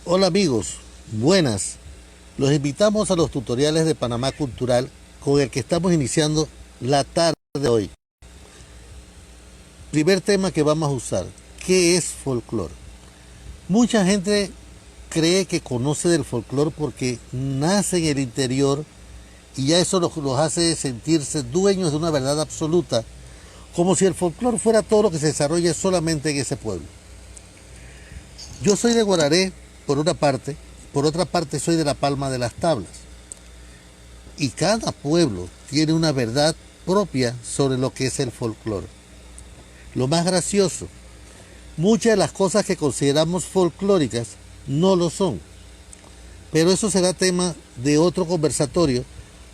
Hola amigos, buenas. Los invitamos a los tutoriales de Panamá Cultural con el que estamos iniciando la tarde de hoy. Primer tema que vamos a usar, ¿qué es folclore? Mucha gente cree que conoce del folclore porque nace en el interior y ya eso los hace sentirse dueños de una verdad absoluta, como si el folclore fuera todo lo que se desarrolla solamente en ese pueblo. Yo soy de Guararé, por una parte, por otra parte soy de La Palma de las Tablas. Y cada pueblo tiene una verdad propia sobre lo que es el folclore. Lo más gracioso, muchas de las cosas que consideramos folclóricas no lo son. Pero eso será tema de otro conversatorio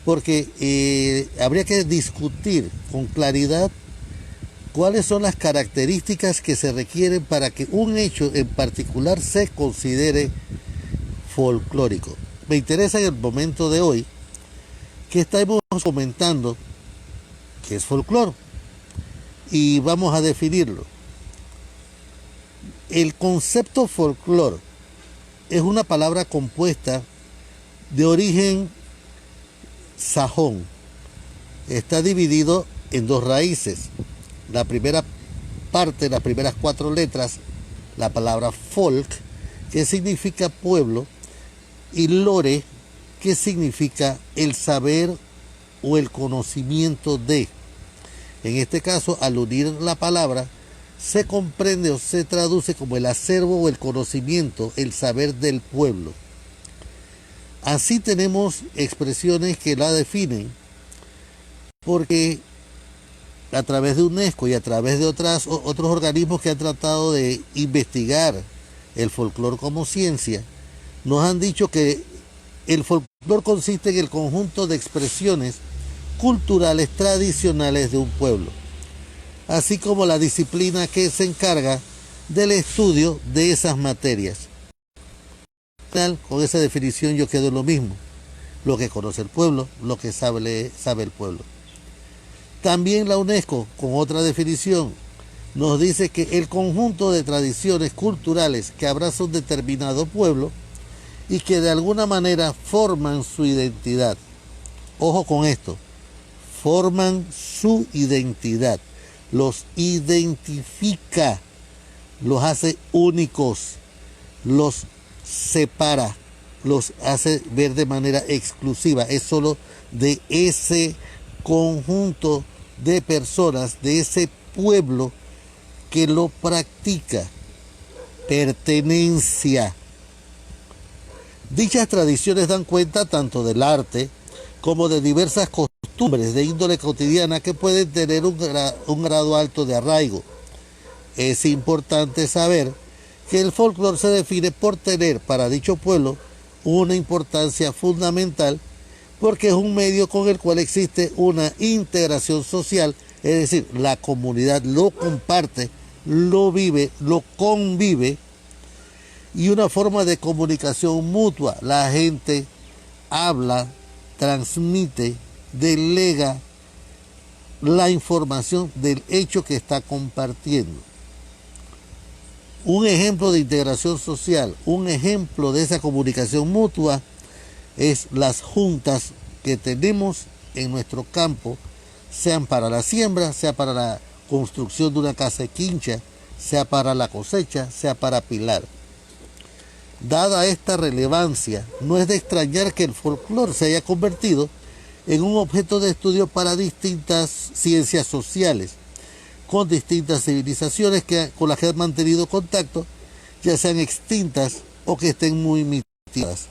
porque habría que discutir con claridad cuáles son las características que se requieren para que un hecho en particular se considere folclórico. Me interesa en el momento de hoy que estamos comentando qué es folclore y vamos a definirlo. El concepto folclore es una palabra compuesta de origen sajón. Está dividido en dos raíces. La primera parte, las primeras cuatro letras, la palabra folk, que significa pueblo, y lore, que significa el saber o el conocimiento de. En este caso, al unir la palabra, se comprende o se traduce como el acervo o el conocimiento, el saber del pueblo. Así tenemos expresiones que la definen, porque a través de UNESCO y a través de otros organismos que han tratado de investigar el folclore como ciencia, nos han dicho que el folclore consiste en el conjunto de expresiones culturales tradicionales de un pueblo, así como la disciplina que se encarga del estudio de esas materias. Con esa definición yo quedo en lo mismo, lo que conoce el pueblo, lo que sabe el pueblo. También la UNESCO, con otra definición, nos dice que el conjunto de tradiciones culturales que abraza un determinado pueblo y que de alguna manera forman su identidad. Ojo con esto, forman su identidad, los identifica, los hace únicos, los separa, los hace ver de manera exclusiva. Es solo de ese conjunto de personas, de ese pueblo que lo practica. Pertenencia. Dichas tradiciones dan cuenta tanto del arte como de diversas costumbres de índole cotidiana que pueden tener un grado alto de arraigo. Es importante saber que el folclore se define por tener para dicho pueblo una importancia fundamental porque es un medio con el cual existe una integración social, es decir, la comunidad lo comparte, lo vive, lo convive, y una forma de comunicación mutua. La gente habla, transmite, delega la información del hecho que está compartiendo. Un ejemplo de integración social, un ejemplo de esa comunicación mutua es las juntas que tenemos en nuestro campo, sean para la siembra, sea para la construcción de una casa de quincha, sea para la cosecha, sea para pilar. Dada esta relevancia, no es de extrañar que el folclore se haya convertido en un objeto de estudio para distintas ciencias sociales, con distintas civilizaciones con las que han mantenido contacto, ya sean extintas o que estén muy mitigadas.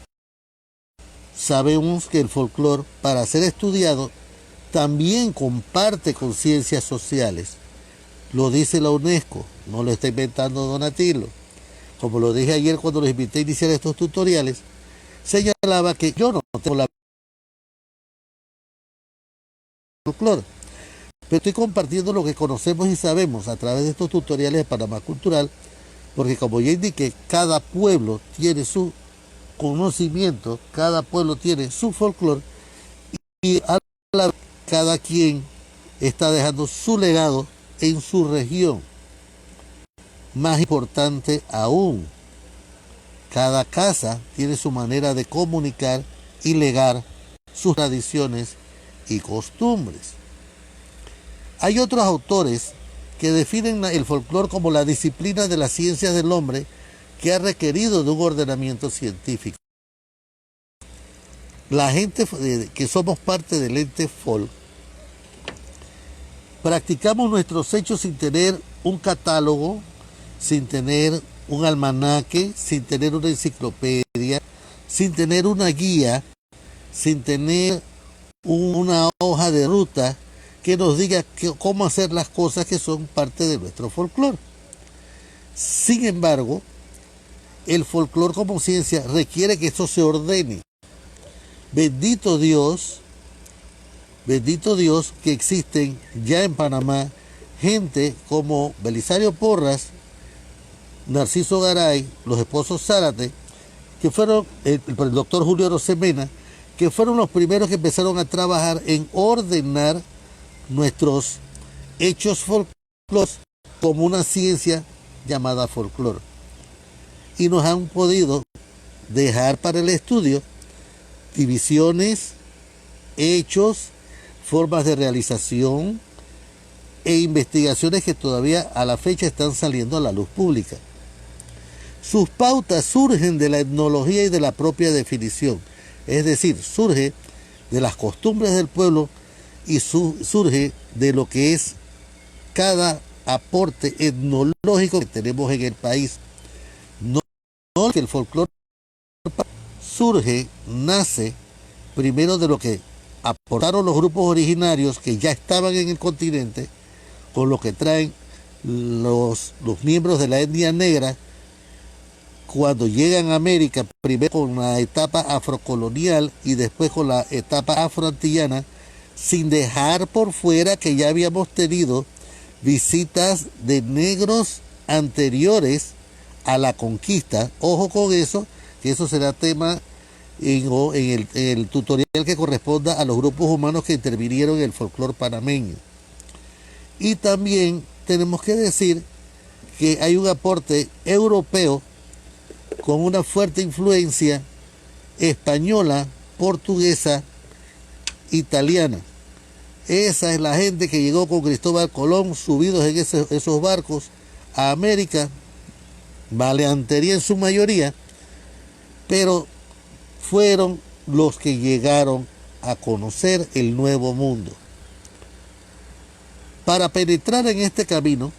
Sabemos que el folclore, para ser estudiado, también comparte con ciencias sociales. Lo dice la UNESCO, no lo está inventando Donatello. Como lo dije ayer cuando los invité a iniciar estos tutoriales, señalaba que yo no tengo la folclore, pero estoy compartiendo lo que conocemos y sabemos a través de estos tutoriales de Panamá Cultural, porque como ya indiqué, cada pueblo tiene su conocimiento, cada pueblo tiene su folclore y a la vez cada quien está dejando su legado en su región. Más importante aún, Cada casa tiene su manera de comunicar y legar sus tradiciones y costumbres. Hay otros autores que definen el folclore como la disciplina de las ciencias del hombre que ha requerido de un ordenamiento científico. La gente que somos parte del ente folk, practicamos nuestros hechos sin tener un catálogo, sin tener un almanaque, sin tener una enciclopedia, sin tener una guía, sin tener una hoja de ruta que nos diga cómo hacer las cosas que son parte de nuestro folclore. Sin embargo, el folclore como ciencia requiere que esto se ordene. Bendito Dios que existen ya en Panamá gente como Belisario Porras, Narciso Garay, los esposos Zárate, que fueron el doctor Julio Rosemena, que fueron los primeros que empezaron a trabajar en ordenar nuestros hechos folclóricos como una ciencia llamada folclore. Y nos han podido dejar para el estudio divisiones, hechos, formas de realización e investigaciones que todavía a la fecha están saliendo a la luz pública. Sus pautas surgen de la etnología y de la propia definición, es decir, surge de las costumbres del pueblo y surge de lo que es cada aporte etnológico que tenemos en el país. No que el folclore nace primero de lo que aportaron los grupos originarios que ya estaban en el continente, con lo que traen los miembros de la etnia negra cuando llegan a América, primero con la etapa afrocolonial y después con la etapa afroantillana, sin dejar por fuera que ya habíamos tenido visitas de negros anteriores a la conquista. Ojo con eso, que eso será tema en el tutorial que corresponda a los grupos humanos que intervinieron en el folclore panameño. Y también tenemos que decir que hay un aporte europeo con una fuerte influencia española, portuguesa, italiana. Esa es la gente que llegó con Cristóbal Colón, subidos en esos barcos a América, maleantería en su mayoría, pero fueron los que llegaron a conocer el nuevo mundo. Para penetrar en este camino,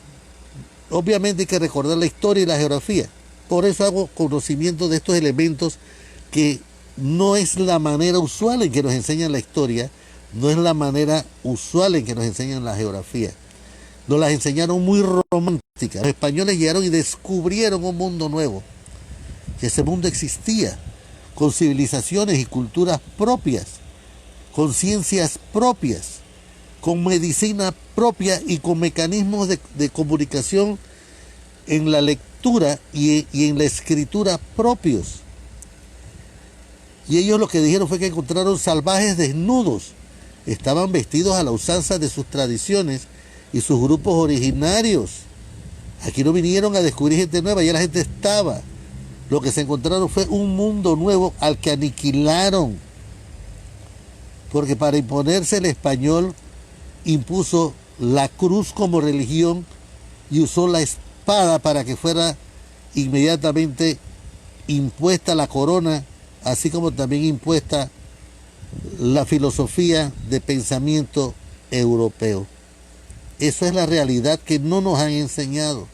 obviamente hay que recordar la historia y la geografía. Por eso hago conocimiento de estos elementos que no es la manera usual en que nos enseñan la historia, no es la manera usual en que nos enseñan la geografía. Nos las enseñaron muy románticas. Los españoles llegaron y descubrieron un mundo nuevo. Que ese mundo existía, con civilizaciones y culturas propias, con ciencias propias, con medicina propia y con mecanismos de comunicación en la lectura y en la escritura propios. Y ellos lo que dijeron fue que encontraron salvajes desnudos. Estaban vestidos a la usanza de sus tradiciones y sus grupos originarios. Aquí no vinieron a descubrir gente nueva, ya la gente estaba. Lo que se encontraron fue un mundo nuevo al que aniquilaron. Porque para imponerse el español impuso la cruz como religión y usó la espada para que fuera inmediatamente impuesta la corona, así como también impuesta la filosofía de pensamiento europeo. Eso es la realidad que no nos han enseñado.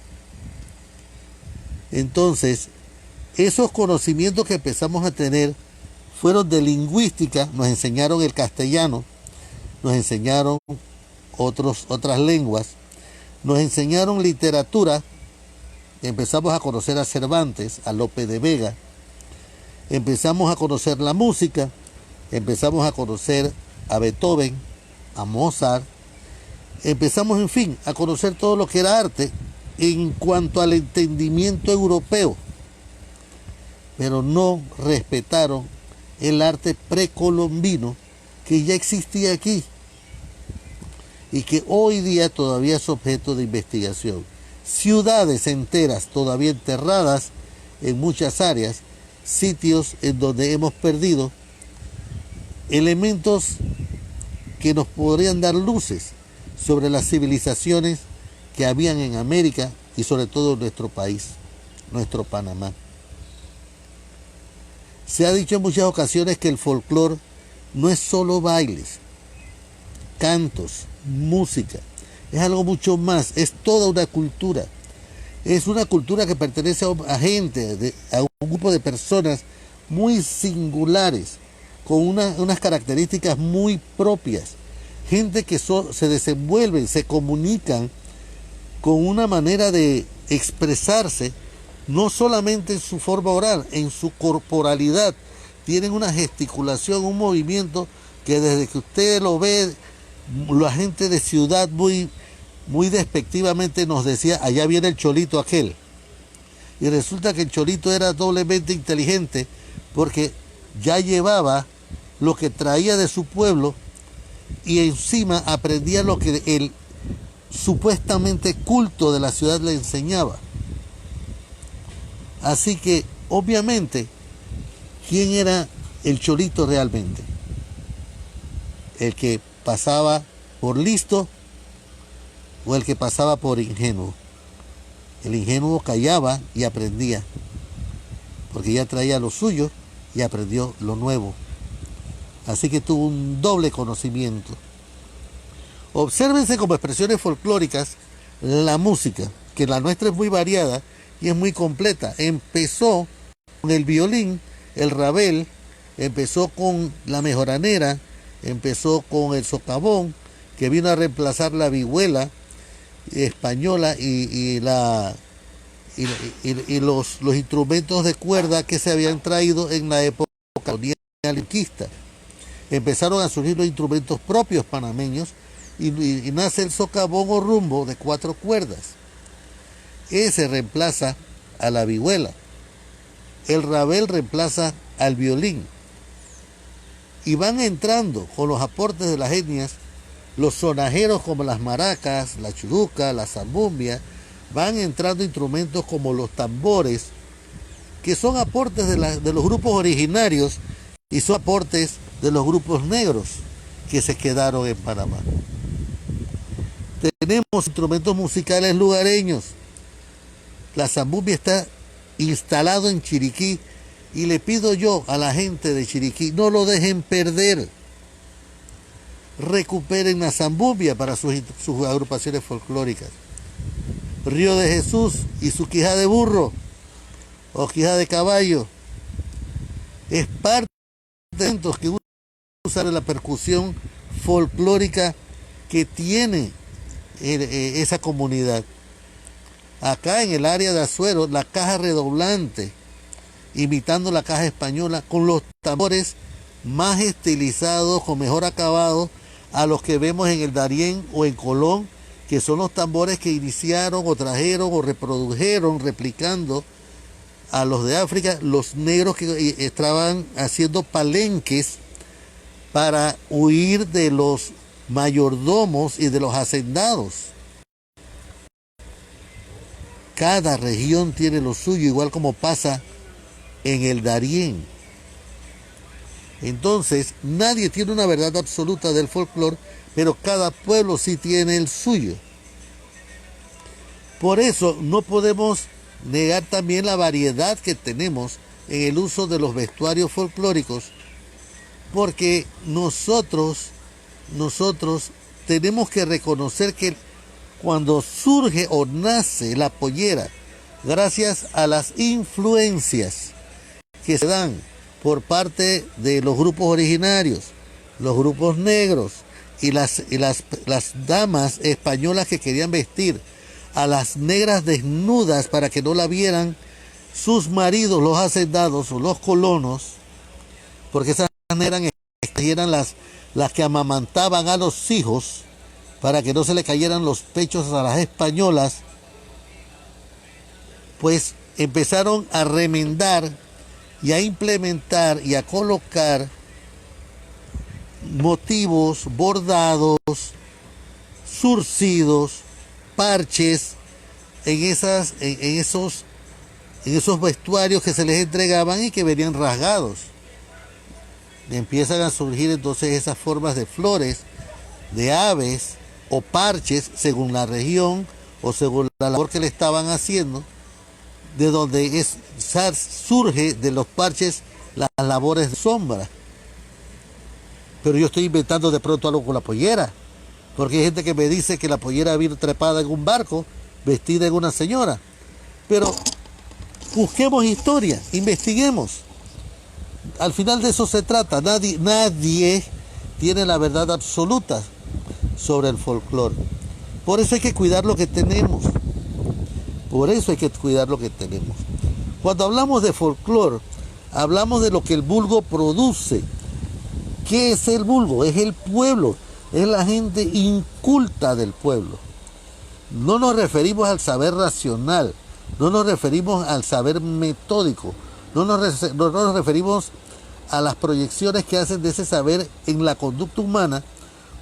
Entonces, esos conocimientos que empezamos a tener fueron de lingüística, nos enseñaron el castellano, nos enseñaron otras lenguas, nos enseñaron literatura, empezamos a conocer a Cervantes, a Lope de Vega, empezamos a conocer la música, empezamos a conocer a Beethoven, a Mozart, empezamos, en fin, a conocer todo lo que era arte en cuanto al entendimiento europeo, pero no respetaron el arte precolombino que ya existía aquí y que hoy día todavía es objeto de investigación. Ciudades enteras todavía enterradas en muchas áreas sitios en donde hemos perdido elementos que nos podrían dar luces sobre las civilizaciones que habían en América y sobre todo en nuestro país, nuestro Panamá. Se ha dicho en muchas ocasiones que el folclore no es solo bailes, cantos, música, es algo mucho más, es toda una cultura. Es una cultura que pertenece a gente, a un grupo de personas muy singulares, con unas características muy propias. Gente que se desenvuelven, se comunican con una manera de expresarse, no solamente en su forma oral, en su corporalidad. Tienen una gesticulación, un movimiento que desde que usted lo ve, la gente de ciudad muy despectivamente nos decía, allá viene el cholito aquel. Y resulta que el cholito era doblemente inteligente porque ya llevaba lo que traía de su pueblo y encima aprendía lo que el supuestamente culto de la ciudad le enseñaba. Así que, obviamente, ¿quién era el cholito realmente? ¿El que pasaba por listo o el que pasaba por ingenuo? El ingenuo callaba y aprendía, porque ya traía lo suyo y aprendió lo nuevo. Así que tuvo un doble conocimiento. Obsérvense como expresiones folclóricas la música, que la nuestra es muy variada y es muy completa. Empezó con el violín, el rabel, empezó con la mejoranera, empezó con el socavón, que vino a reemplazar la vihuela española y los instrumentos de cuerda que se habían traído en la época colonial inquista. Empezaron a surgir los instrumentos propios panameños y nace el socavón o rumbo de 4 cuerdas. Ese reemplaza a la vihuela. El rabel reemplaza al violín. Y van entrando con los aportes de las etnias, los sonajeros como las maracas, la churuca, la zambumbia, van entrando instrumentos como los tambores, que son aportes de los grupos originarios y son aportes de los grupos negros que se quedaron en Panamá. Tenemos instrumentos musicales lugareños. La zambumbia está instalado en Chiriquí y le pido yo a la gente de Chiriquí, no lo dejen perder. Recuperen la zambumbia para sus agrupaciones folclóricas. Río de Jesús y su quija de burro o quija de caballo es parte de los que usan la percusión folclórica que tiene esa comunidad. Acá en el área de Azuero, la caja redoblante, imitando la caja española, con los tambores más estilizados, con mejor acabado, a los que vemos en el Darién o en Colón, que son los tambores que iniciaron o trajeron o reprodujeron, replicando a los de África, los negros que estaban haciendo palenques para huir de los mayordomos y de los hacendados. Cada región tiene lo suyo, igual como pasa en el Darién. Entonces, nadie tiene una verdad absoluta del folclore, pero cada pueblo sí tiene el suyo. Por eso no podemos negar también la variedad que tenemos en el uso de los vestuarios folclóricos, porque nosotros tenemos que reconocer que cuando surge o nace la pollera, gracias a las influencias que se dan por parte de los grupos originarios, los grupos negros y las damas españolas que querían vestir a las negras desnudas para que no la vieran sus maridos, los hacendados o los colonos, porque esas eran las que amamantaban a los hijos para que no se le cayeran los pechos a las españolas, pues empezaron a remendar y a implementar y a colocar motivos, bordados, surcidos, parches en esos en esos vestuarios que se les entregaban y que venían rasgados. Empiezan a surgir entonces esas formas de flores, de aves o parches, según la región o según la labor que le estaban haciendo, de donde surge de los parches las labores de sombra. Pero yo estoy inventando de pronto algo con la pollera, porque hay gente que me dice que la pollera vino trepada en un barco, vestida en una señora. Pero busquemos historia, investiguemos. Al final de eso se trata. Nadie tiene la verdad absoluta sobre el folclore. Por eso hay que cuidar lo que tenemos. Por eso hay que cuidar lo que tenemos. Cuando hablamos de folclore, hablamos de lo que el vulgo produce. ¿Qué es el vulgo? Es el pueblo, es la gente inculta del pueblo. No nos referimos al saber racional, no nos referimos al saber metódico, no nos referimos a las proyecciones que hacen de ese saber en la conducta humana,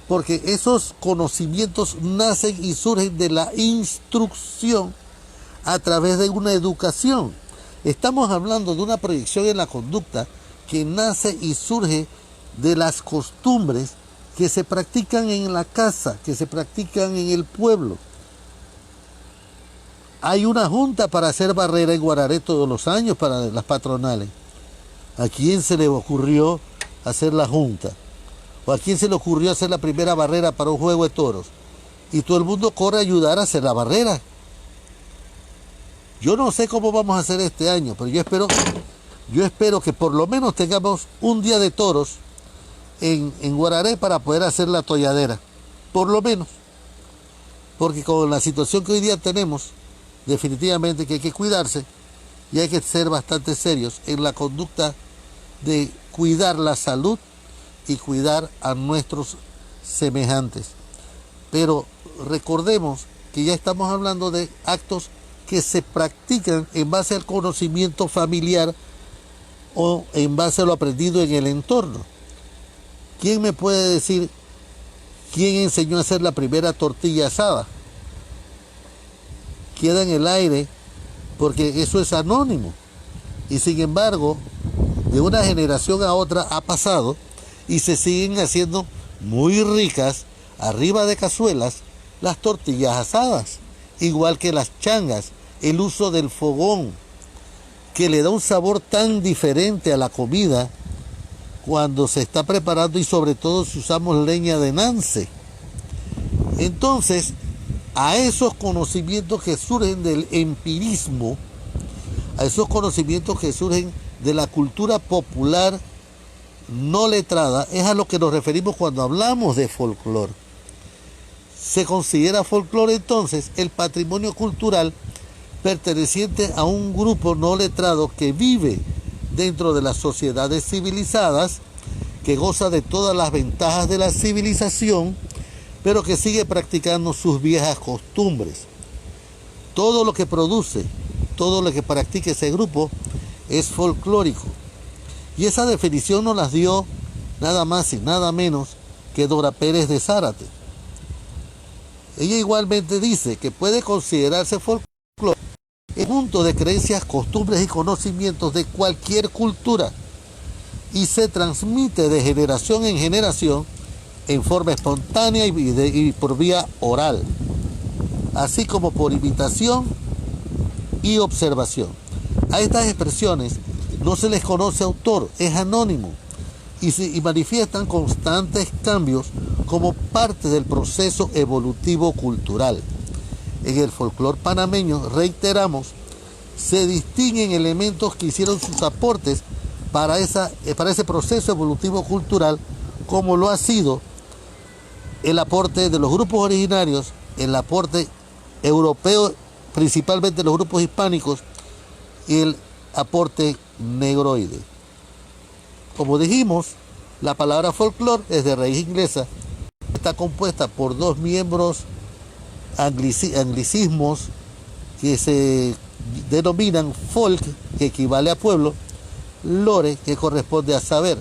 porque esos conocimientos nacen y surgen de la instrucción a través de una educación. Estamos hablando de una proyección en la conducta que nace y surge de las costumbres que se practican en la casa, que se practican en el pueblo. Hay una junta para hacer barrera en Guararé todos los años para las patronales. ¿A quién se le ocurrió hacer la junta? ¿O a quién se le ocurrió hacer la primera barrera para un juego de toros? Y todo el mundo corre a ayudar a hacer la barrera. Yo no sé cómo vamos a hacer este año, pero yo espero que por lo menos tengamos un día de toros en Guararé para poder hacer la tolladera. Por lo menos. Porque con la situación que hoy día tenemos, definitivamente que hay que cuidarse y hay que ser bastante serios en la conducta de cuidar la salud y cuidar a nuestros semejantes. Pero recordemos que ya estamos hablando de actos que se practican en base al conocimiento familiar o en base a lo aprendido en el entorno. ¿Quién me puede decir quién enseñó a hacer la primera tortilla asada? Queda en el aire porque eso es anónimo. Y sin embargo, de una generación a otra ha pasado y se siguen haciendo muy ricas, arriba de cazuelas, las tortillas asadas. Igual que las changas, el uso del fogón, que le da un sabor tan diferente a la comida cuando se está preparando y sobre todo si usamos leña de nance. Entonces, a esos conocimientos que surgen del empirismo, a esos conocimientos que surgen de la cultura popular no letrada, es a lo que nos referimos cuando hablamos de folclore. Se considera folclore entonces el patrimonio cultural perteneciente a un grupo no letrado que vive dentro de las sociedades civilizadas, que goza de todas las ventajas de la civilización, pero que sigue practicando sus viejas costumbres. Todo lo que produce, todo lo que practica ese grupo es folclórico. Y esa definición nos la dio nada más y nada menos que Dora Pérez de Zárate. Ella igualmente dice que puede considerarse folclore el conjunto de creencias, costumbres y conocimientos de cualquier cultura y se transmite de generación en generación en forma espontánea y por vía oral, así como por imitación y observación. A estas expresiones no se les conoce autor, es anónimo y manifiestan constantes cambios como parte del proceso evolutivo cultural. En el folclore panameño, reiteramos, se distinguen elementos que hicieron sus aportes para ese proceso evolutivo cultural, como lo ha sido el aporte de los grupos originarios, el aporte europeo, principalmente los grupos hispánicos, y el aporte negroide. Como dijimos, la palabra folclore es de raíz inglesa, está compuesta por dos miembros anglicismos que se denominan folk, que equivale a pueblo, lore, que corresponde a saber,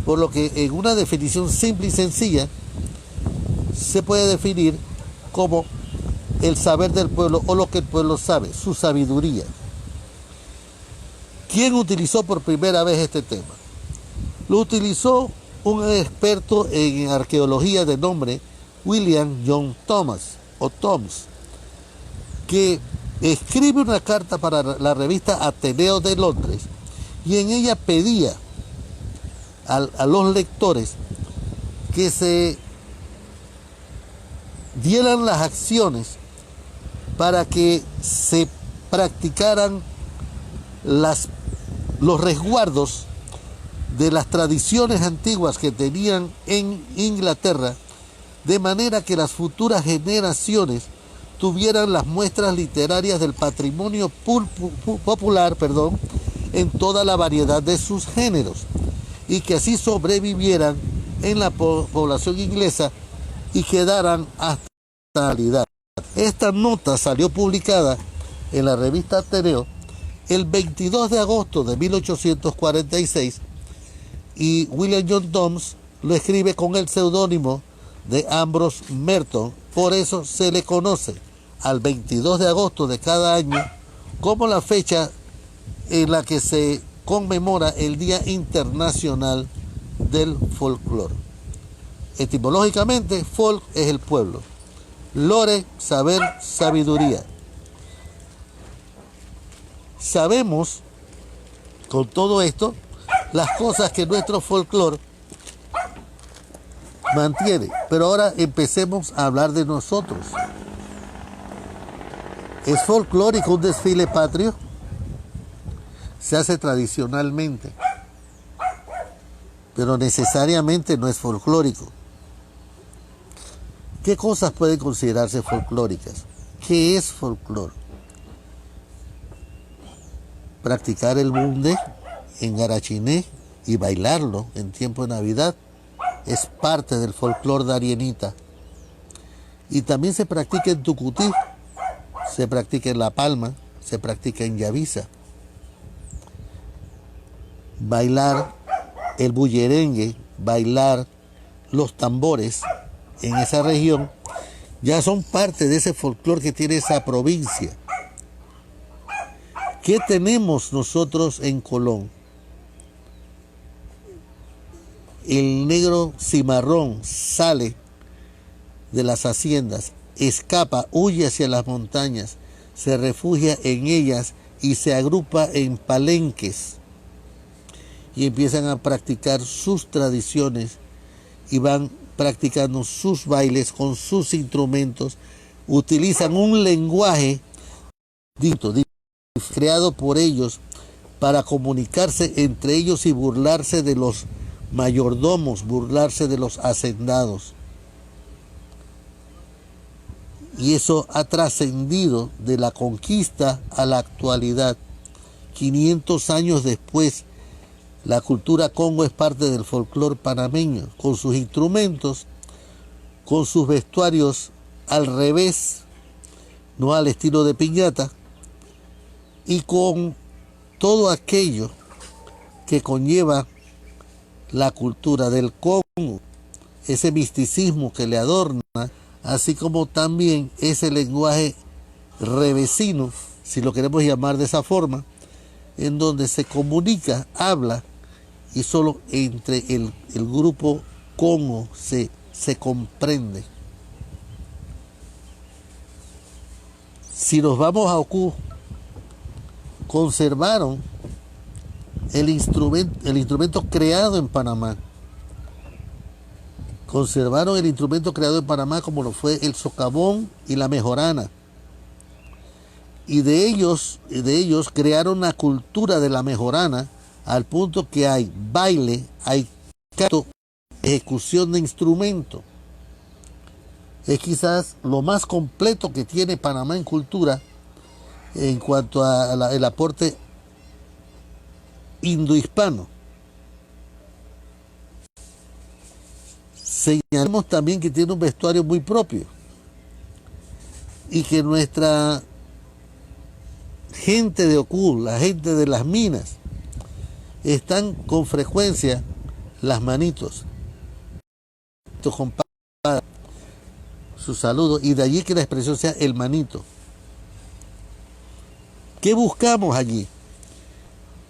por lo que en una definición simple y sencilla se puede definir como el saber del pueblo o lo que el pueblo sabe, su sabiduría. ¿Quién utilizó por primera vez este tema? Lo utilizó un experto en arqueología de nombre William John Thomas, o Toms, que escribe una carta para la revista Ateneo de Londres y en ella pedía a los lectores que se dieran las acciones para que se practicaran los resguardos de las tradiciones antiguas que tenían en Inglaterra, de manera que las futuras generaciones tuvieran las muestras literarias del patrimonio popular, en toda la variedad de sus géneros, y que así sobrevivieran en la población inglesa y quedaran hasta la actualidad. Esta nota salió publicada en la revista Ateneo el 22 de agosto de 1846 y William John Toms lo escribe con el seudónimo de Ambrose Merton. Por eso se le conoce al 22 de agosto de cada año como la fecha en la que se conmemora el Día Internacional del Folclore. Etimológicamente, folk es el pueblo, lore, saber, sabiduría. Sabemos con todo esto las cosas que nuestro folclore mantiene, pero ahora empecemos a hablar de nosotros. ¿Es folclórico un desfile patrio? Se hace tradicionalmente, pero necesariamente no es folclórico. ¿Qué cosas pueden considerarse folclóricas? ¿Qué es folclore? Practicar el bunde en Garachiné y bailarlo en tiempo de Navidad es parte del folclore de Arienita. Y también se practica en Tucutí, se practica en La Palma, se practica en Yavisa. Bailar el bullerengue, bailar los tambores en esa región, ya son parte de ese folclore que tiene esa provincia. ¿Qué tenemos nosotros en Colón? El negro cimarrón sale de las haciendas, escapa, huye hacia las montañas, se refugia en ellas y se agrupa en palenques y empiezan a practicar sus tradiciones y van practicando sus bailes con sus instrumentos. Utilizan un lenguaje creado por ellos para comunicarse entre ellos y burlarse de los mayordomos, burlarse de los hacendados. Y eso ha trascendido de la conquista a la actualidad. 500 años después, la cultura congo es parte del folclore panameño, con sus instrumentos, con sus vestuarios al revés, no al estilo de piñata, y con todo aquello que conlleva la cultura del Congo, ese misticismo que le adorna, así como también ese lenguaje revesino, si lo queremos llamar de esa forma, en donde se comunica, habla, y solo entre el grupo Congo se comprende. Si nos vamos a Ocú, conservaron el instrumento creado en Panamá. Conservaron el instrumento creado en Panamá como lo fue el socavón y la mejorana. Y de ellos crearon la cultura de la mejorana al punto que hay baile, hay canto, ejecución de instrumento. Es quizás lo más completo que tiene Panamá en cultura en cuanto al aporte indohispano. Señalamos también que tiene un vestuario muy propio y que nuestra gente de Ocú, la gente de las minas, están con frecuencia las manitos, su saludo, y de allí que la expresión sea el manito. ¿Qué buscamos allí?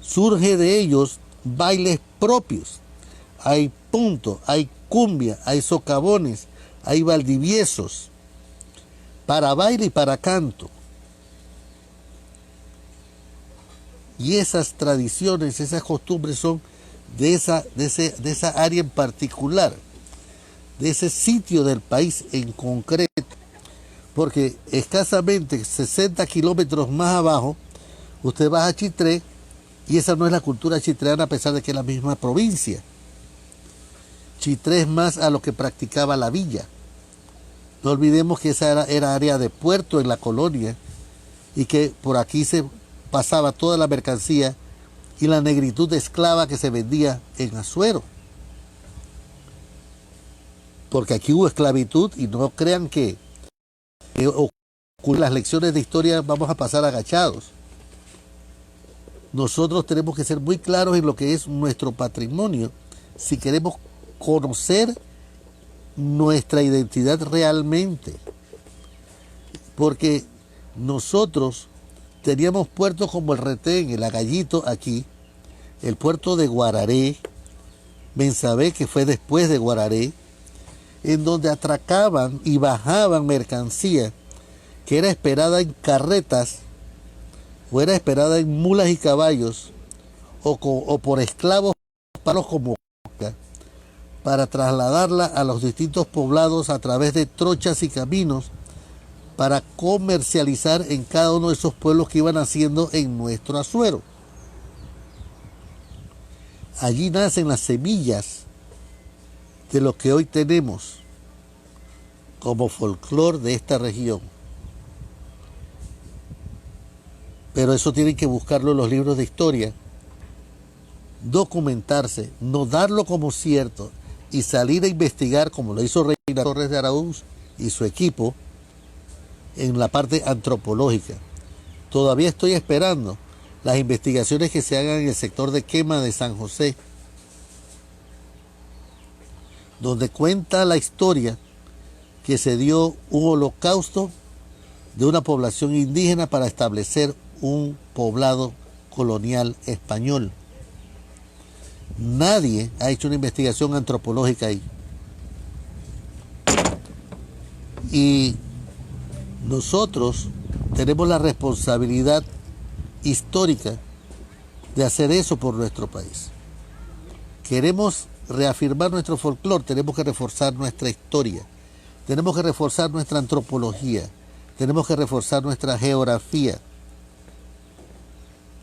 surge de ellos bailes propios. Hay punto, hay cumbia, hay socavones, hay valdiviesos, para baile y para canto. Y esas tradiciones, esas costumbres son de esa área en particular, de ese sitio del país en concreto, porque escasamente 60 kilómetros más abajo, usted va a Chitré, y esa no es la cultura chitreana a pesar de que es la misma provincia. Chitré es más a lo que practicaba la villa. No olvidemos que esa era área de puerto en la colonia y que por aquí se pasaba toda la mercancía y la negritud esclava que se vendía en Azuero. Porque aquí hubo esclavitud y no crean que las lecciones de historia vamos a pasar agachados. Nosotros tenemos que ser muy claros en lo que es nuestro patrimonio si queremos conocer nuestra identidad realmente. Porque nosotros teníamos puertos como el Retén, el Agallito aquí, el puerto de Guararé, Mensabé, que fue después de Guararé, en donde atracaban y bajaban mercancía que era esperada en carretas o era esperada en mulas y caballos o por esclavos palos como para trasladarla a los distintos poblados a través de trochas y caminos para comercializar en cada uno de esos pueblos que iban haciendo en nuestro Azuero. Allí nacen las semillas de lo que hoy tenemos como folclore de esta región. Pero eso tienen que buscarlo en los libros de historia, documentarse, no darlo como cierto y salir a investigar como lo hizo Reina Torres de Araúz y su equipo en la parte antropológica. Todavía estoy esperando las investigaciones que se hagan en el sector de Quema de San José, donde cuenta la historia que se dio un holocausto de una población indígena para establecer un poblado colonial español. Nadie ha hecho una investigación antropológica ahí. Y nosotros tenemos la responsabilidad histórica de hacer eso por nuestro país. Queremos reafirmar nuestro folclore, tenemos que reforzar nuestra historia, tenemos que reforzar nuestra antropología, tenemos que reforzar nuestra geografía.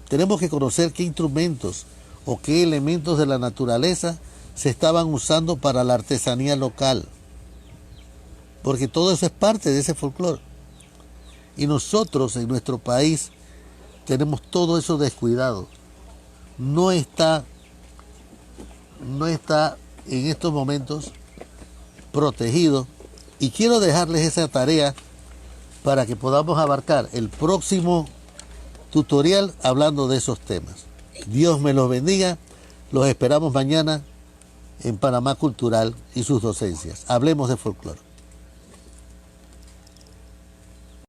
Tenemos que conocer qué instrumentos o qué elementos de la naturaleza se estaban usando para la artesanía local. Porque todo eso es parte de ese folclore. Y nosotros en nuestro país tenemos todo eso descuidado. No está en estos momentos protegido. Y quiero dejarles esa tarea para que podamos abarcar el próximo tutorial hablando de esos temas. Dios me los bendiga. Los esperamos mañana en Panamá Cultural y sus docencias. Hablemos de folclore.